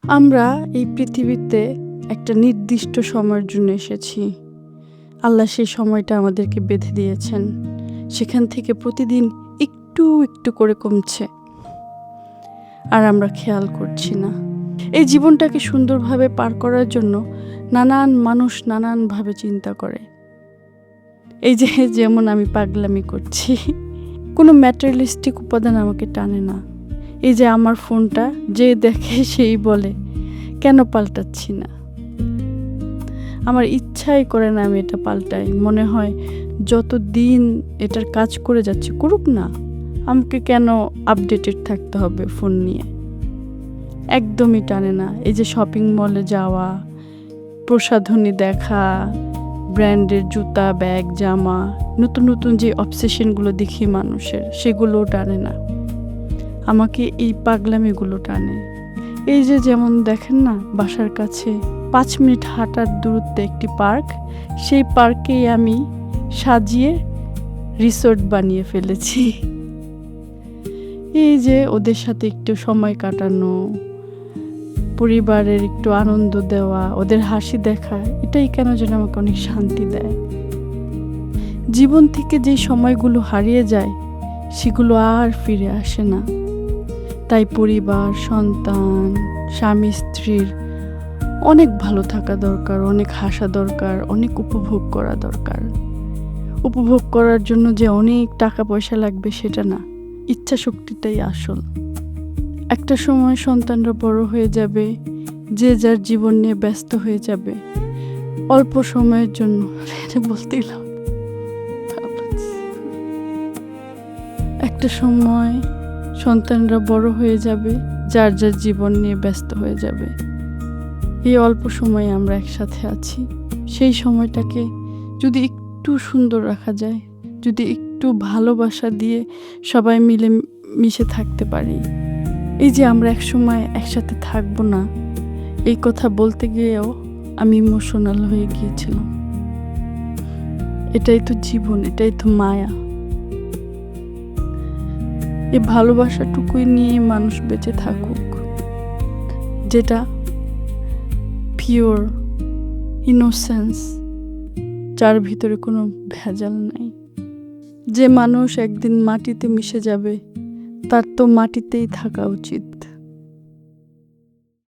আমরা এই পৃথিবীতে একটা নির্দিষ্ট সময়ের জন্য এসেছি। আল্লাহ সেই সময়টা আমাদেরকে বেঁধে দিয়েছেন। সেখান থেকে প্রতিদিন একটু একটু করে কমছে, আর আমরা খেয়াল করছি না। এই জীবনটাকে সুন্দরভাবে পার করার জন্য নানান মানুষ নানানভাবে চিন্তা করে। এই যে যেমন আমি পাগলামি করছি, কোনো ম্যাটেরিয়ালিস্টিক উপাদান আমাকে টানে না। এই যে আমার ফোনটা যে দেখে সেই বলে, কেন পাল্টাচ্ছি না? আমার ইচ্ছাই করে না আমি এটা পাল্টাই। মনে হয় যতদিন এটার কাজ করে যাচ্ছে করুক না, আমাকে কেন আপডেটেড থাকতে হবে ফোন নিয়ে? একদমই টানে না। এই যে শপিং মলে যাওয়া, প্রসাধনী দেখা, ব্র্যান্ডের জুতা, ব্যাগ, জামা, নতুন নতুন যে অবসেশনগুলো দেখি মানুষের, সেগুলোও টানে না। আমাকে এই পাগলামিগুলো টানে। এই যে যেমন দেখেন না, বাসার কাছে 5 মিনিট হাঁটার দূরত্বে একটি পার্ক, সেই পার্কেই আমি সাজিয়ে রিসোর্ট বানিয়ে ফেলেছি। এই যে ওদের সাথে একটু সময় কাটানো, পরিবারের একটু আনন্দ দেওয়া, ওদের হাসি দেখা, এটাই কেন যেন আমাকে অনেক শান্তি দেয়। জীবন থেকে যে সময়গুলো হারিয়ে যায় সেগুলো আর ফিরে আসে না। তাই পরিবার, সন্তান, স্বামী স্ত্রীর অনেক ভালো থাকা দরকার, অনেক হাসা দরকার, অনেক উপভোগ করা দরকার। উপভোগ করার জন্য যে অনেক টাকা পয়সা লাগবে সেটা না, ইচ্ছা শক্তিটাই আসল। একটা সময় সন্তানরা বড় হয়ে যাবে, যে যার জীবন নিয়ে ব্যস্ত হয়ে যাবে। অল্প সময়ের জন্য বলতে একটা সময় সন্তানরা বড় হয়ে যাবে, যার যার জীবন নিয়ে ব্যস্ত হয়ে যাবে। এই অল্প সময়ে আমরা একসাথে আছি, সেই সময়টাকে যদি একটু সুন্দর রাখা যায়, যদি একটু ভালোবাসা দিয়ে সবাই মিলে মিশে থাকতে পারি। এই যে আমরা এক সময় একসাথে থাকবো না, এই কথা বলতে গিয়েও আমি ইমোশনাল হয়ে গিয়েছিলাম। এটাই তো জীবন, এটাই তো মায়া। এই ভালোবাসাটুকুই নিয়ে মানুষ বেঁচে থাকুক, যেটা পিওর ইনোসেন্স, যার ভিতরে কোনো ভেজাল নাই। যে মানুষ একদিন মাটিতে মিশে যাবে, তার তো মাটিতেই থাকা উচিত।